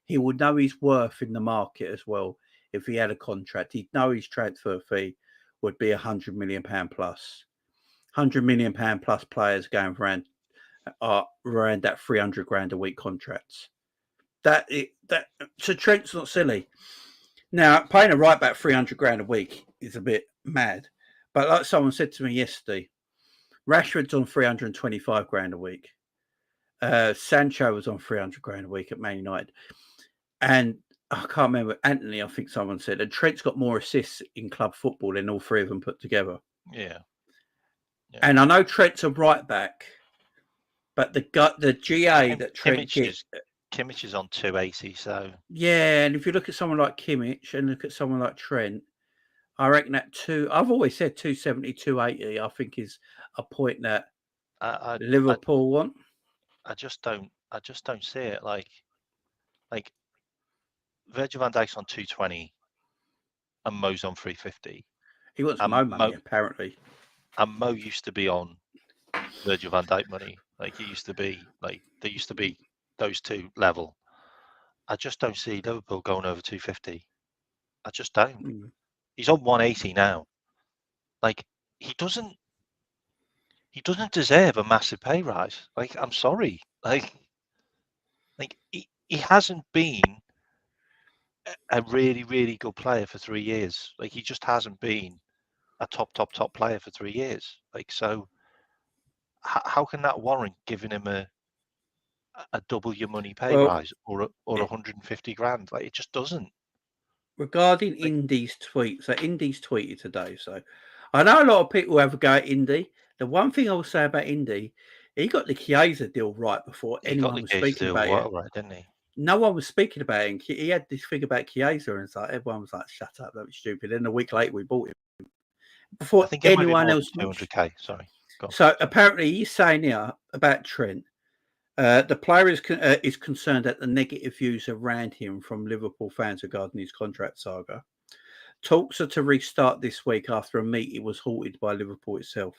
He would know his worth in the market as well if he had a contract. He'd know his transfer fee would be £100 million plus. £100 million plus players going around that 300 grand a week contracts. So Trent's not silly. Now, paying a right back 300 grand a week is a bit mad. But like someone said to me yesterday, Rashford's on 325 grand a week. Sancho was on 300 grand a week at Man United. And I can't remember, Anthony, I think someone said, and Trent's got more assists in club football than all three of them put together. Yeah. And I know Trent's a right back, but the GA that Trent gets... Kimmich is on 280, so... Yeah, and if you look at someone like Kimmich and look at someone like Trent, I reckon that I've always said 270, 280, I think is a point that Liverpool want. I just don't see it. Like Virgil van Dijk's on 220 and Mo's on 350. He wants Mo money, apparently. And Mo used to be on Virgil van Dijk money. Like he used to be, like they used to be those two level. I just don't see Liverpool going over 250. I just don't. He's on 180 now. Like he doesn't deserve a massive pay rise. Like I'm sorry. Like he hasn't been a really, really good player for 3 years. Like he just hasn't been a top player for 3 years. Like so, how can that warrant giving him a double your money pay rise or 150 grand? Like it just doesn't. Regarding Indy's tweets, so Indy's tweeted today. So I know a lot of people have a go at Indy. The one thing I will say about Indy, he got the Chiesa deal right before anyone was speaking about it. Right, didn't he? No one was speaking about it. He had this thing about Chiesa, and it's like everyone was like, "Shut up, that was stupid." Then a week later, we bought him before anyone else. 200k. Sorry. So apparently, he's saying here about Trent. The player is concerned at the negative views around him from Liverpool fans regarding his contract saga. Talks are to restart this week after a meeting was halted by Liverpool itself.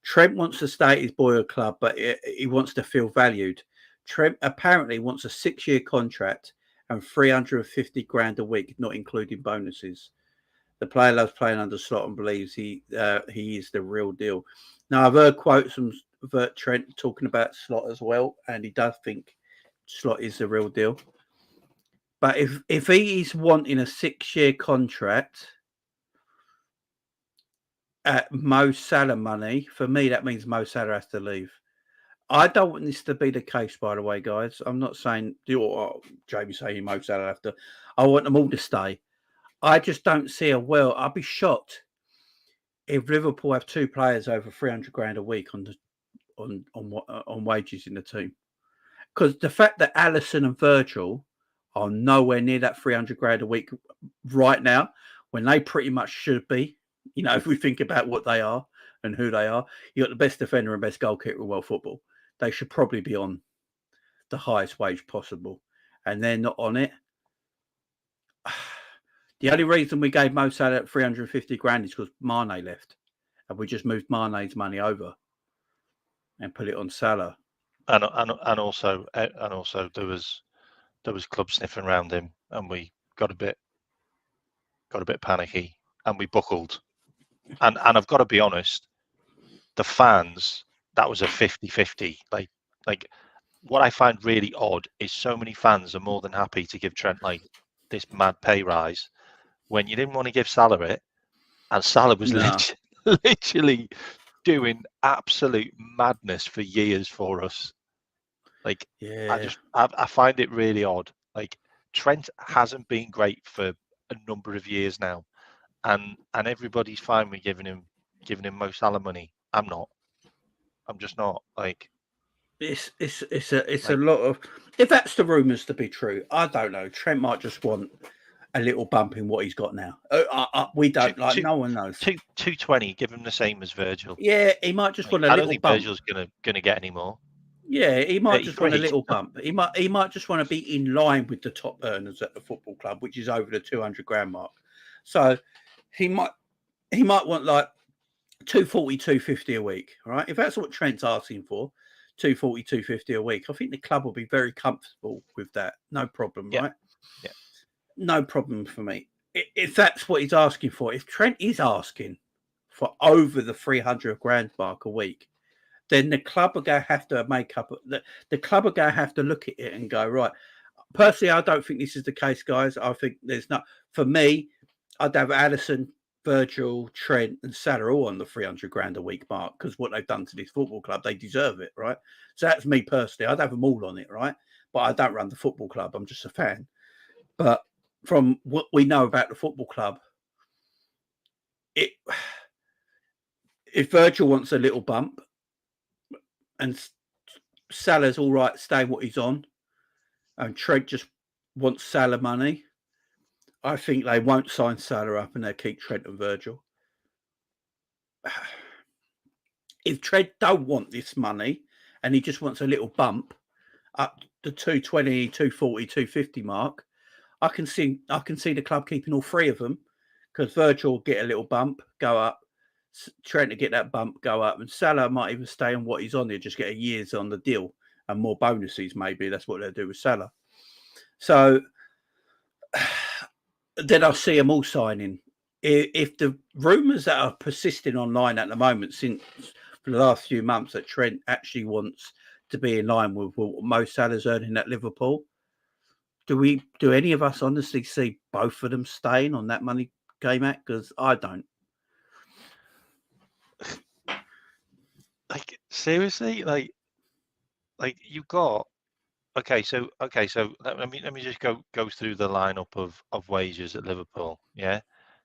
Trent wants to stay at his boyhood club, but he wants to feel valued. Trent apparently wants a 6-year contract and 350 grand a week, not including bonuses. The player loves playing under Slot and believes he is the real deal. Now, I've heard quotes from Trent talking about Slot as well, and he does think Slot is the real deal. But if he is wanting a 6-year contract at Mo Salah money, for me, that means Mo Salah has to leave. I don't want this to be the case, by the way, guys. I'm not saying, Jamie saying Mo Salah have to. I want them all to stay. I just don't see I'll be shocked if Liverpool have 2 players over 300 grand a week on wages in the team. Because the fact that Alisson and Virgil are nowhere near that 300 grand a week right now, when they pretty much should be, if we think about what they are and who they are, you got the best defender and best goalkeeper in world football. They should probably be on the highest wage possible, and they're not on it. The only reason we gave Mo Salah 350 grand is because Mane left, and we just moved Mane's money over and put it on Salah. And also there was club sniffing around him, and we got a bit panicky, and we buckled. And I've got to be honest, the fans, that was a 50-50. Like what I find really odd is so many fans are more than happy to give Trent like this mad pay rise when you didn't want to give Salah it, and Salah was literally doing absolute madness for years for us. Like, yeah. I find it really odd. Like Trent hasn't been great for a number of years now, and everybody's fine with giving him giving him Mo Salah money. I'm not. I'm just not. Like, it's a lot of. If that's the rumours to be true, I don't know. Trent might just want a little bump in what he's got now. We don't like. No one knows. 220. Give him the same as Virgil. Yeah, he might just want a I don't little think bump. Virgil's gonna get any more. Yeah, he might just want a 33. little bump. He might just want to be in line with the top earners at the football club, which is over the 200 grand mark. So he might want like 240, 250 a week, right? If that's what Trent's asking for, 240, 250 a week, I think the club will be very comfortable with that. No problem, Yeah. right? Yeah. No problem for me. If that's what he's asking for, if Trent is asking for over the 300 grand mark a week, then the club are going to have to make up. The club are going to have to look at it and go, right. Personally, I don't think this is the case, guys. I think there's not. For me, I'd have Addison, Virgil, Trent, and Salah all on the 300 grand a week mark because what they've done to this football club, they deserve it, right? So that's me personally. I'd have them all on it, right? But I don't run the football club. I'm just a fan. But from what we know about the football club, if Virgil wants a little bump, and Salah's all right staying what he's on, and Trent just wants Salah money, I think they won't sign Salah up and they'll keep Trent and Virgil. If Trent don't want this money and he just wants a little bump up the 220, 240, 250 mark, I can see the club keeping all three of them because Virgil will get a little bump, go up, Trent to get that bump, go up, and Salah might even stay on what he's on there, just get a year's on the deal and more bonuses. Maybe that's what they'll do with Salah. So then I'll see them all signing. If the rumours that are persisting online at the moment, since for the last few months, that Trent actually wants to be in line with what Mo Salah's earning at Liverpool, do any of us honestly see both of them staying on that money game act? Because I don't. Like, seriously, like you got okay. So let me just go through the lineup of wages at Liverpool. Yeah.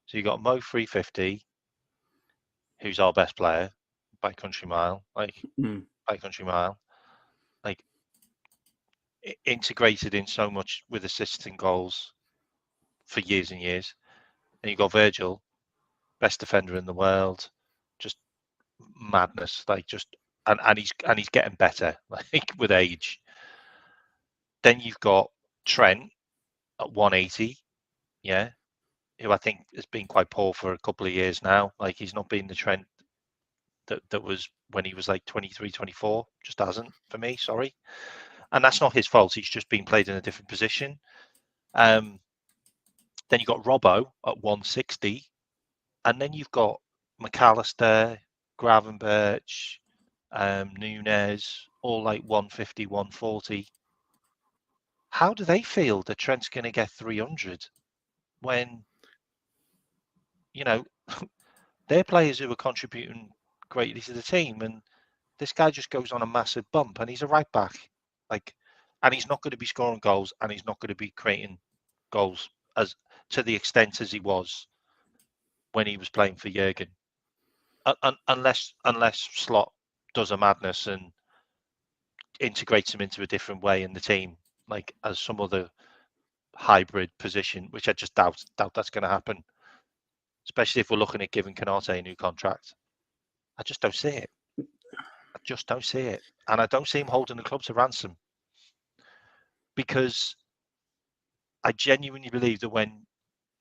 So you got Mo 350, who's our best player by country mile, like like integrated in so much with assists and goals for years and years. And you got Virgil, best defender in the world, just madness, like just and he's getting better, like with age. Then you've got Trent at 180, yeah, who I think has been quite poor for a couple of years now. Like he's not been the Trent that was when he was like 23, 24, just hasn't for me, sorry. And that's not his fault. He's just been played in a different position. Then you've got Robbo at 160. And then you've got McAllister, Gravenberch, Nunes, all like 150, 140. How do they feel that Trent's going to get 300 when, you know, they're players who are contributing greatly to the team, and this guy just goes on a massive bump, and he's a right back, like, and he's not going to be scoring goals, and he's not going to be creating goals as to the extent as he was when he was playing for Jurgen, unless Slot does a madness and integrates him into a different way in the team, like as some other hybrid position, which I just doubt that's going to happen. Especially if we're looking at giving Canate a new contract. I just don't see it. And I don't see him holding the club to ransom. Because I genuinely believe that when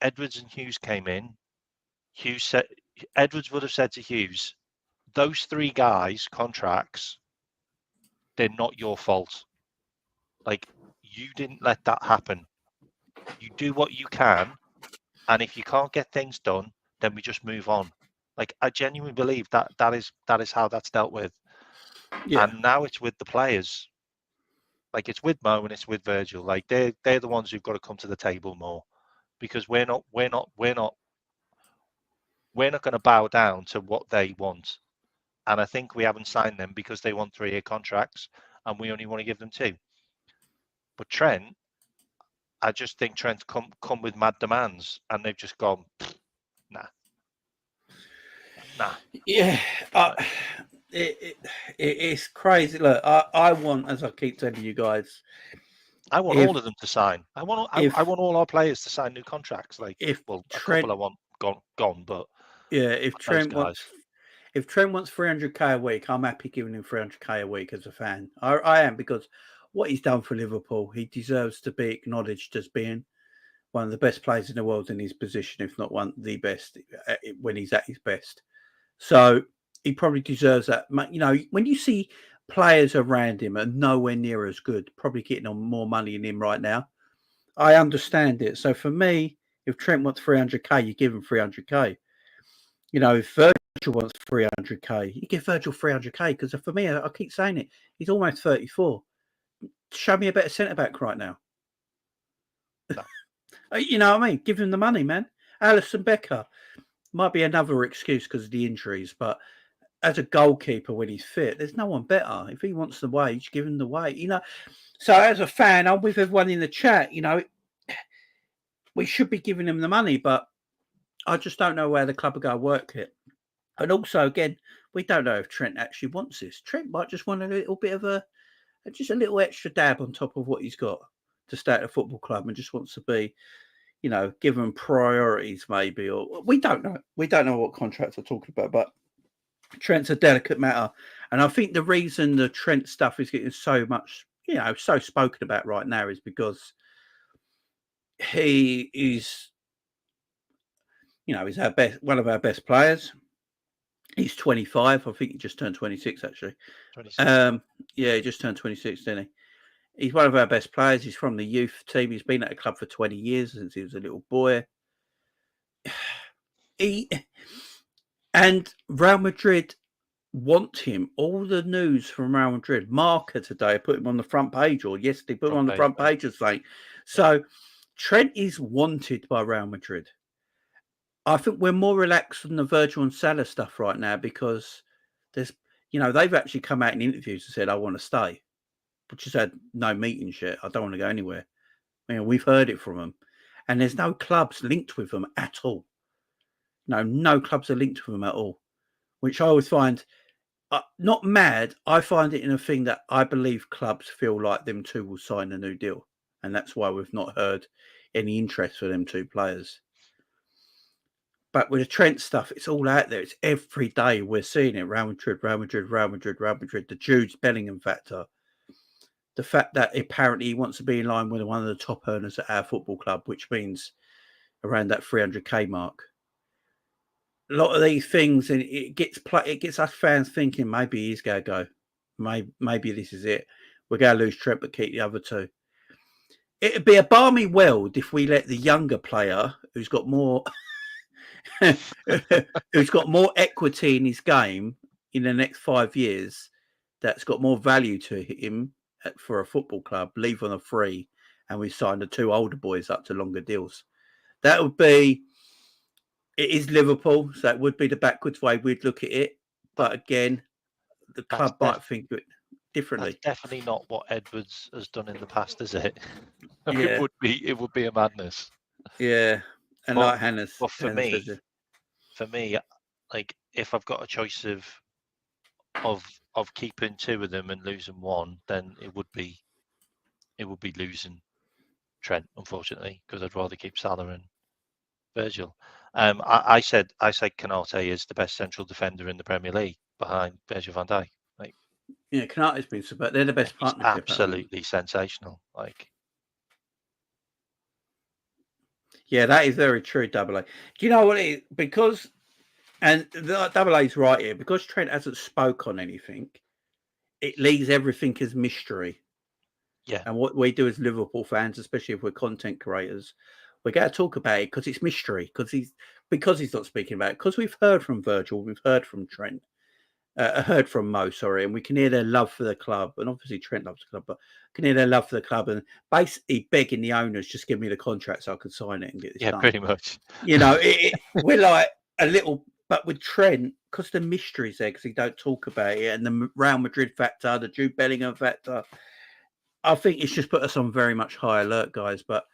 Edwards and Hughes came in, Edwards would have said to Hughes, those three guys' contracts, they're not your fault. Like, you didn't let that happen. You do what you can, and if you can't get things done, then we just move on. Like, I genuinely believe that is how that's dealt with. Yeah. And now it's with the players. Like, it's with Mo and it's with Virgil. Like, they're the ones who've got to come to the table more, because we're not going to bow down to what they want. And I think we haven't signed them because they want 3-year contracts and we only want to give them 2. But Trent, I just think Trent's come with mad demands, and they've just gone, nah. Nah. Yeah, it's crazy. Look, I want, as I keep telling you guys, I want all of them to sign. I want all our players to sign new contracts. Like, well, a couple I want gone, but yeah, if those Trent guys. wants 300k a week, I'm happy giving him 300k a week as a fan. I am, because what he's done for Liverpool, he deserves to be acknowledged as being one of the best players in the world in his position, if not one the best when he's at his best. So he probably deserves that. You know, when you see players around him are nowhere near as good, probably getting on more money than him right now, I understand it. So for me, if Trent wants 300k, you give him 300k. You know, if Virgil wants 300k, you give Virgil 300k, because for me, I keep saying it, he's almost 34. Show me a better centre back right now. No. You know what I mean? Give him the money, man. Alisson Becker might be another excuse because of the injuries, but as a goalkeeper when he's fit, there's no one better. If he wants the wage, give him the wage. You know, so as a fan, I'm with everyone in the chat. You know, we should be giving him the money, but I just don't know where the club are going to work it. And also, again, we don't know if Trent actually wants this. Trent might just want a little bit of just a little extra dab on top of what he's got to stay at a football club, and just wants to be, you know, given priorities maybe, or we don't know. We don't know what contracts are talking about, but Trent's a delicate matter. And I think the reason the Trent stuff is getting so much, you know, so spoken about right now is because he is, you know, he's one of our best players. He's 25. I think he just turned 26, actually. 26. Yeah, he just turned 26, didn't he? He's one of our best players. He's from the youth team. He's been at the club for 20 years, since he was a little boy. And Real Madrid want him. All the news from Real Madrid. Marca today put him on the front page, or yesterday put him on the front page of saying. So Trent is wanted by Real Madrid. I think we're more relaxed than the Virgil and Salah stuff right now, because there's, you know, they've actually come out in interviews and said, I want to stay, but just had no meetings yet. I don't want to go anywhere. You know, we've heard it from them, and there's no clubs linked with them at all. No clubs are linked with them at all, which I always find not mad. I find it in a thing that I believe clubs feel like them two will sign a new deal, and that's why we've not heard any interest for them two players. But with the Trent stuff, it's all out there. It's every day we're seeing it. Real Madrid, Real Madrid, Real Madrid, Real Madrid. The Jude Bellingham factor. The fact that apparently he wants to be in line with one of the top earners at our football club, which means around that 300k mark. A lot of these things, and it gets us fans thinking maybe he's going to go. Maybe this is it. We're going to lose Trent, but keep the other two. It'd be a balmy world if we let the younger player, who's got more equity in his game in the next 5 years, that's got more value to him for a football club, leave on a free, and we sign the two older boys up to longer deals. That would be. It is Liverpool, so it would be the backwards way we'd look at it. But again, the club might think it differently. That's definitely not what Edwards has done in the past, is it? Yeah. It would be a madness. Yeah, and but, like Hannah's. But for me, like if I've got a choice of keeping two of them and losing one, then it would be losing Trent, unfortunately, because I'd rather keep Salah and Virgil. I said Canate is the best central defender in the Premier League behind Virgil van Dijk. Like, yeah, Canate's been super. They're the best partnership. Absolutely sensational. Like, yeah, that is very true. Double A. Do you know what it is? Because, and the Double A's right here, because Trent hasn't spoke on anything, it leaves everything as mystery. Yeah. And what we do as Liverpool fans, especially if we're content creators, we're going to talk about it because it's mystery. Because he's not speaking about it. Because we've heard from Virgil, we've heard from Trent, heard from Mo, sorry, and we can hear their love for the club. And obviously Trent loves the club, but can hear their love for the club and basically begging the owners, just give me the contract so I can sign it and get this done. Yeah, pretty much. You know, we're like a little, but with Trent, because the mystery's there, because he don't talk about it, and the Real Madrid factor, the Jude Bellingham factor, I think it's just put us on very much high alert, guys. But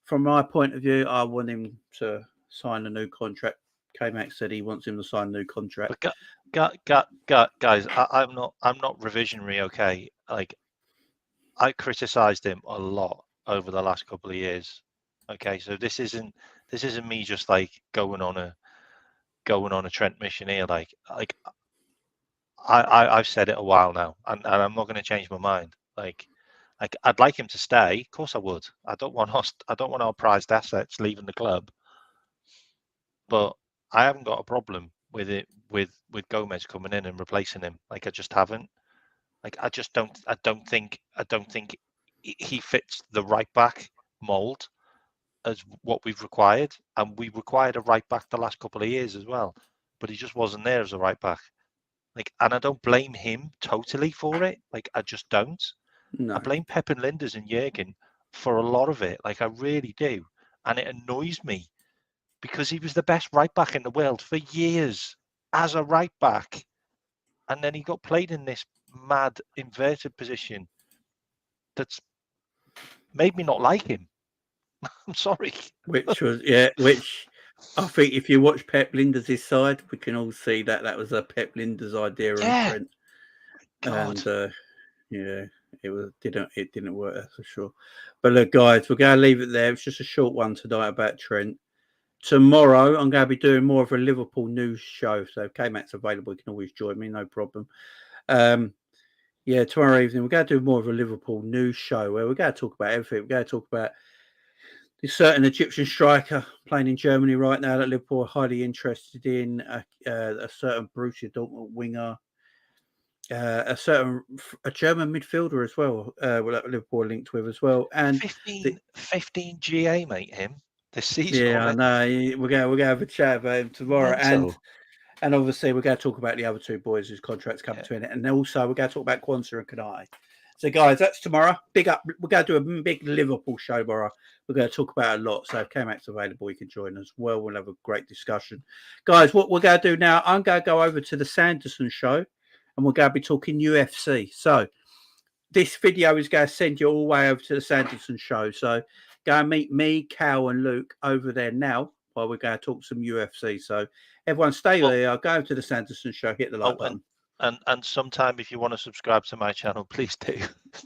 from my point of view, I want him to sign a new contract K-Max said he wants him to sign a new contract. But guys, I'm not revisionary. Okay, like I criticised him a lot over the last couple of years. Okay, so this isn't me just like going on a Trent mission here. Like I've said it a while now, and I'm not going to change my mind. Like I'd like him to stay. Of course I would. I don't want our prized assets leaving the club. But I haven't got a problem with it with Gomez coming in and replacing him. Like I just haven't. Like I don't think he fits the right back mold as what we've required, and we required a right back the last couple of years as well. But he just wasn't there as a right back. Like, and I don't blame him totally for it. Like I just don't. No. I blame Pep and Linders and Jurgen for a lot of it. Like I really do, and it annoys me because he was the best right back in the world for years as a right back, and then he got played in this mad inverted position that's made me not like him. I'm sorry. Which I think if you watch Pep Linders' side, we can all see that was a Pep Linders idea on Trent. God. And it didn't work, that's for sure. But look, guys, we're going to leave it there. It's just a short one tonight about Trent. Tomorrow, I'm going to be doing more of a Liverpool news show. So if K-Mac's available, you can always join me, no problem. Tomorrow evening, we're going to do more of a Liverpool news show where we're going to talk about everything. We're going to talk about this certain Egyptian striker playing in Germany right now that Liverpool are highly interested in, a certain Borussia Dortmund winger, a German midfielder as well, that Liverpool are linked with as well. And 15 GA, mate, him this season. Yeah, I know. We're going to have a chat about him tomorrow. Mental. And obviously, we're going to talk about the other two boys whose contracts come to an end. And also, we're going to talk about Kwanzaa and Kanai. So, guys, that's tomorrow. Big up. We're going to do a big Liverpool show tomorrow. We're going to talk about a lot. So, if K-Mac's available, you can join us as well. We'll have a great discussion. Guys, what we're going to do now, I'm going to go over to the Sanderson show and we're going to be talking UFC. So, this video is going to send you all the way over to the Sanderson show. So, go and meet me, Cal, and Luke over there now while we're going to talk some UFC. So, everyone stay there. I'll go to the Sanderson show, hit the like button. And sometime if you want to subscribe to my channel, please do.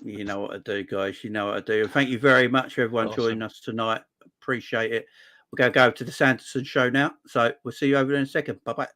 You know what I do, guys. You know what I do. And thank you very much for everyone joining us tonight. Appreciate it. We're going to go to the Sanderson show now. So we'll see you over there in a second. Bye-bye.